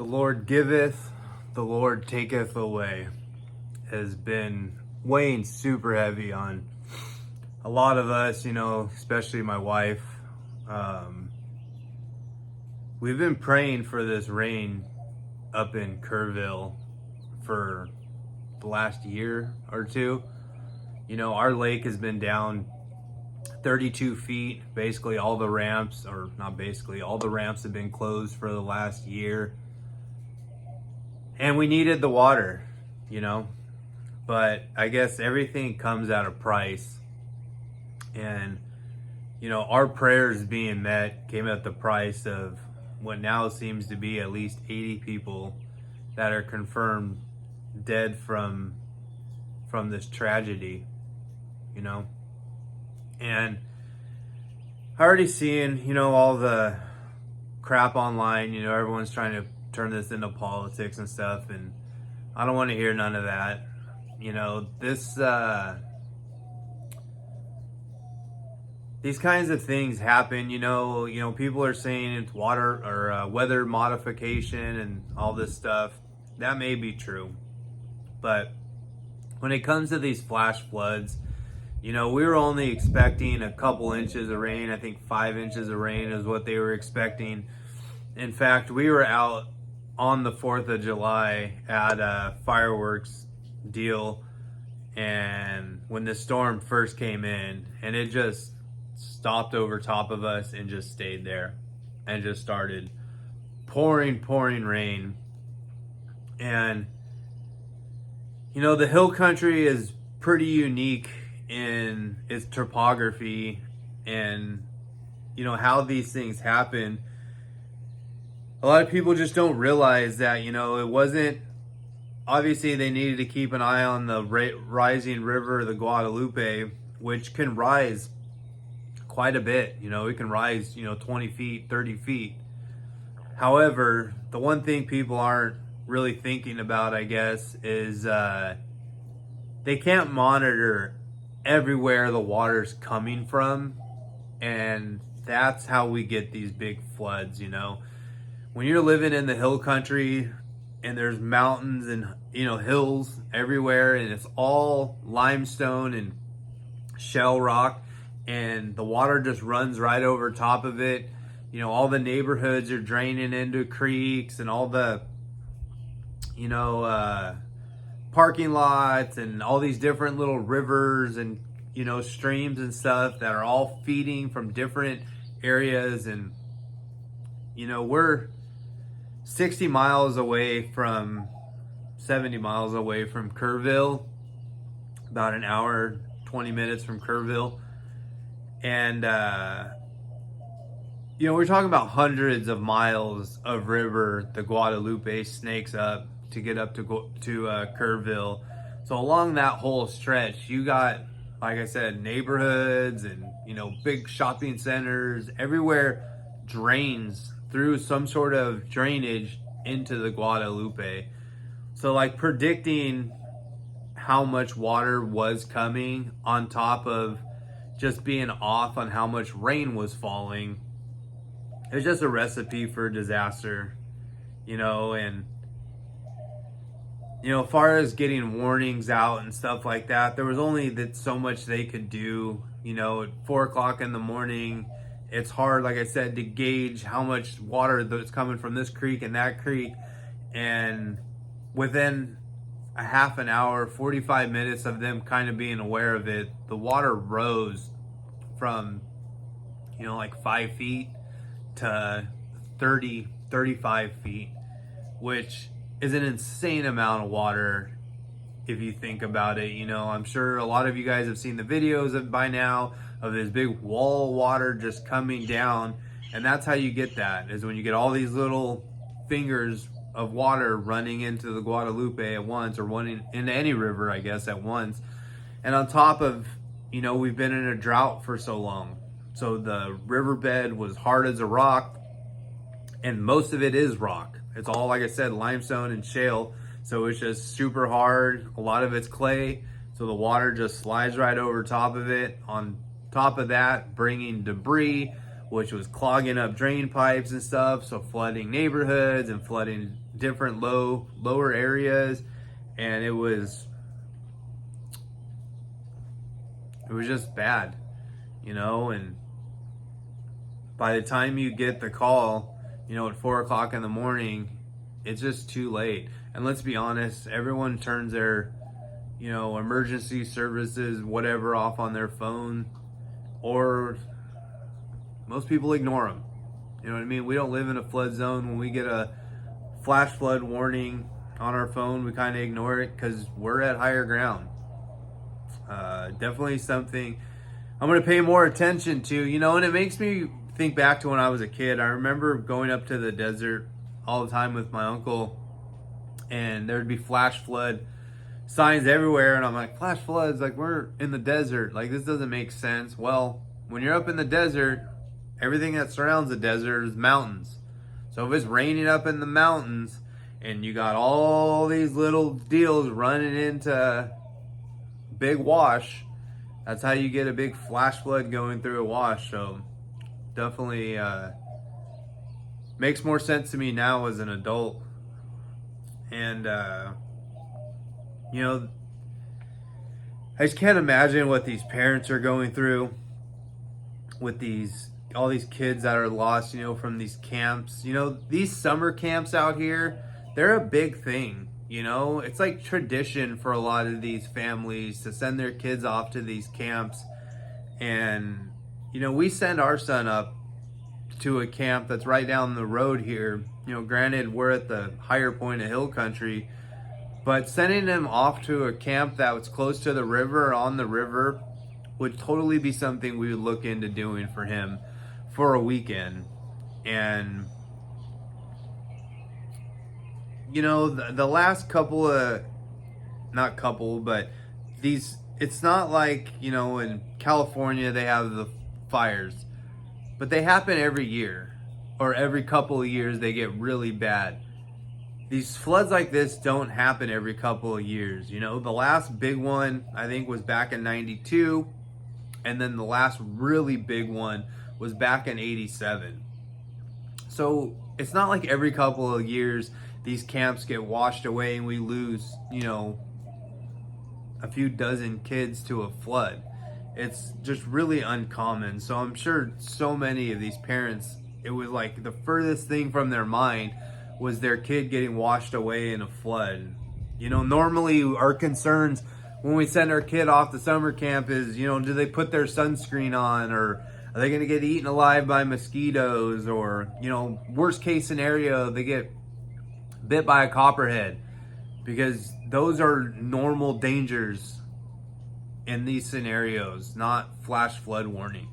The Lord giveth, the Lord taketh away has been weighing super heavy on a lot of us, especially my wife. We've been praying for this rain up in Kerrville for the last year or two. Our lake has been down 32 feet. Basically all the ramps, or not basically, all the ramps have been closed for the last year. And we needed the water, but I guess everything comes at a price. And, our prayers being met came at the price of what now seems to be at least 80 people that are confirmed dead from this tragedy, And I already seeing, all the crap online, everyone's trying to turn this into politics and stuff, and I don't want to hear none of that. These kinds of things happen. People are saying it's water or weather modification and all this stuff. That may be true, but when it comes to these flash floods, we were only expecting a couple inches of rain. I think 5 inches of rain is what they were expecting. In fact, we were out on the 4th of July at a fireworks deal, and when the storm first came in, and it just stopped over top of us and just stayed there and just started pouring rain. And the hill country is pretty unique in its topography and how these things happen. A lot of people just don't realize that, it wasn't, obviously they needed to keep an eye on the rising river, the Guadalupe, which can rise quite a bit. It can rise, 20 feet, 30 feet. However, the one thing people aren't really thinking about, I guess, is they can't monitor everywhere the water's coming from. And that's how we get these big floods, When you're living in the hill country and there's mountains and, hills everywhere, and it's all limestone and shell rock, and the water just runs right over top of it. All the neighborhoods are draining into creeks, and all the, parking lots and all these different little rivers and, streams and stuff that are all feeding from different areas. And, we're 70 miles away from Kerrville, about an hour, 20 minutes from Kerrville. And, we're talking about hundreds of miles of river the Guadalupe snakes up to get up to Kerrville. So along that whole stretch, you got, like I said, neighborhoods and, big shopping centers. Everywhere drains through some sort of drainage into the Guadalupe. So like predicting how much water was coming on top of just being off on how much rain was falling, it's just a recipe for disaster, and as far as getting warnings out and stuff like that, there was only so much they could do. At 4 o'clock in the morning, it's hard, like I said, to gauge how much water that's coming from this creek and that creek. And within a half an hour, 45 minutes of them kind of being aware of it, the water rose from, like 5 feet to 30, 35 feet, which is an insane amount of water if you think about it. I'm sure a lot of you guys have seen the videos of by now of this big wall of water just coming down. And that's how you get that, is when you get all these little fingers of water running into the Guadalupe at once, or running into any river, I guess, at once. And on top of, we've been in a drought for so long. So the riverbed was hard as a rock, and most of it is rock. It's all, like I said, limestone and shale. So it's just super hard. A lot of it's clay. So the water just slides right over top of it. On top of that, bringing debris, which was clogging up drain pipes and stuff, so flooding neighborhoods and flooding different lower areas. And it was just bad, and by the time you get the call, at 4 o'clock in the morning, it's just too late. And let's be honest, everyone turns their, emergency services, whatever, off on their phone, or most people ignore them. You know what I mean? We don't live in a flood zone. When we get a flash flood warning on our phone, we kind of ignore it because we're at higher ground. Definitely something I'm going to pay more attention to, and it makes me think back to when I was a kid. I remember going up to the desert all the time with my uncle, and there'd be flash flood signs everywhere, and I'm like, flash floods, like, we're in the desert, like, this doesn't make sense. Well, when you're up in the desert, everything that surrounds the desert is mountains. So if it's raining up in the mountains and you got all these little deals running into big wash, that's how you get a big flash flood going through a wash. So definitely makes more sense to me now as an adult. And I just can't imagine what these parents are going through with all these kids that are lost, from these camps. These summer camps out here, they're a big thing. It's like tradition for a lot of these families to send their kids off to these camps. And, we send our son up to a camp that's right down the road here. Granted, we're at the higher point of hill country, but sending him off to a camp that was close to the river or on the river would totally be something we would look into doing for him for a weekend. And the last couple of, not couple, but these, it's not like, in California they have the fires, but they happen every year, or every couple of years they get really bad. These floods like this don't happen every couple of years. The last big one, I think, was back in 92. And then the last really big one was back in 87. So it's not like every couple of years these camps get washed away and we lose, a few dozen kids to a flood. It's just really uncommon. So I'm sure so many of these parents, it was like the furthest thing from their mind was their kid getting washed away in a flood. Normally our concerns when we send our kid off to summer camp is, do they put their sunscreen on, or are they going to get eaten alive by mosquitoes, or, worst case scenario, they get bit by a copperhead, because those are normal dangers in these scenarios, not flash flood warnings.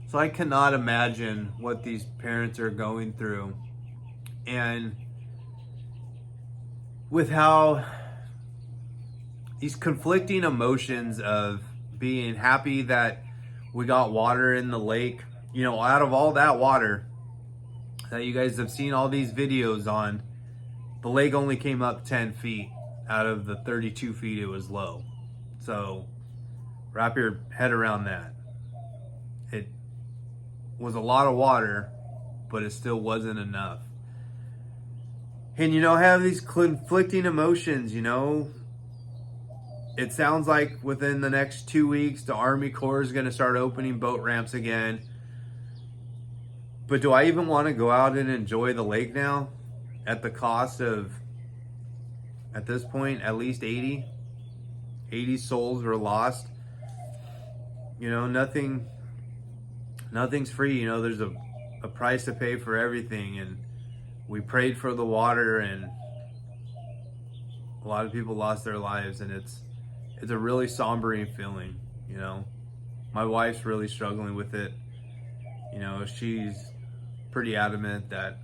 So I cannot imagine what these parents are going through. And with how these conflicting emotions of being happy that we got water in the lake, out of all that water that you guys have seen all these videos on, the lake only came up 10 feet out of the 32 feet it was low. So wrap your head around that. It was a lot of water, but it still wasn't enough. And have these conflicting emotions. It sounds like within the next 2 weeks the Army Corps is going to start opening boat ramps again. But do I even want to go out and enjoy the lake now at the cost of, at this point, at least 80 souls were lost? Nothing's free. There's a price to pay for everything. And we prayed for the water, and a lot of people lost their lives, and it's a really sombering feeling. My wife's really struggling with it. She's pretty adamant that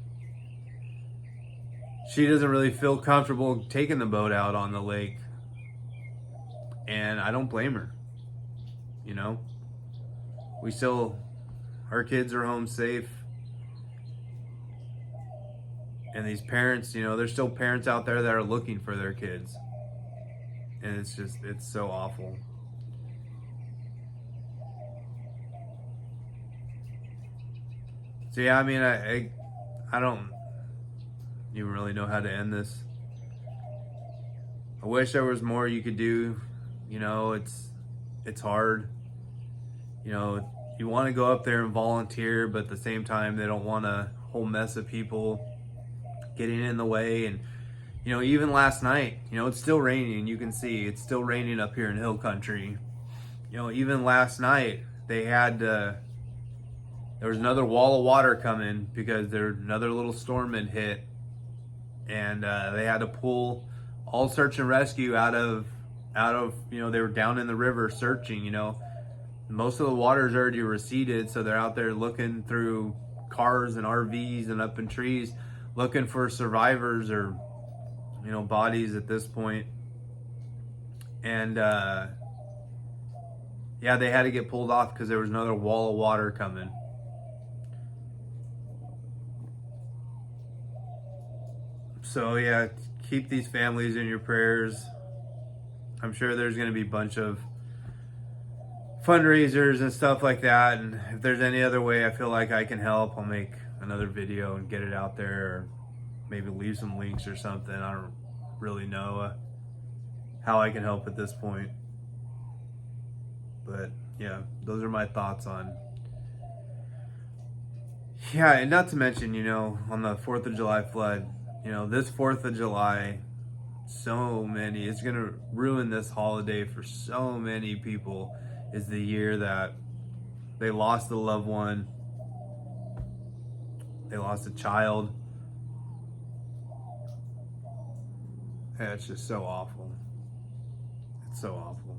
she doesn't really feel comfortable taking the boat out on the lake, and I don't blame her. Our kids are home safe. And these parents, there's still parents out there that are looking for their kids. And it's so awful. So yeah, I mean, I don't even really know how to end this. I wish there was more you could do. You know, it's hard. You know, you want to go up there and volunteer, but at the same time, they don't want a whole mess of people getting in the way. And you know, even last night, you know, it's still raining. You can see it's still raining up here in hill country. You know, even last night they had there was another wall of water coming because another little storm had hit, and they had to pull all search and rescue out of you know, they were down in the river searching. You know, most of the water's already receded, so they're out there looking through cars and RVs and up in trees, looking for survivors or, you know, bodies at this point. And yeah, they had to get pulled off because there was another wall of water coming. So yeah, keep these families in your prayers. I'm sure there's going to be a bunch of fundraisers and stuff like that, and if there's any other way I feel like I can help, I'll make another video and get it out there, or maybe leave some links or something. I don't really know how I can help at this point, but yeah, those are my thoughts on, yeah. And not to mention, you know, on the 4th of July flood, you know, this 4th of July, so many, it's gonna ruin this holiday for so many people, is the year that they lost a loved one, they lost a child. Yeah, it's just so awful. It's so awful.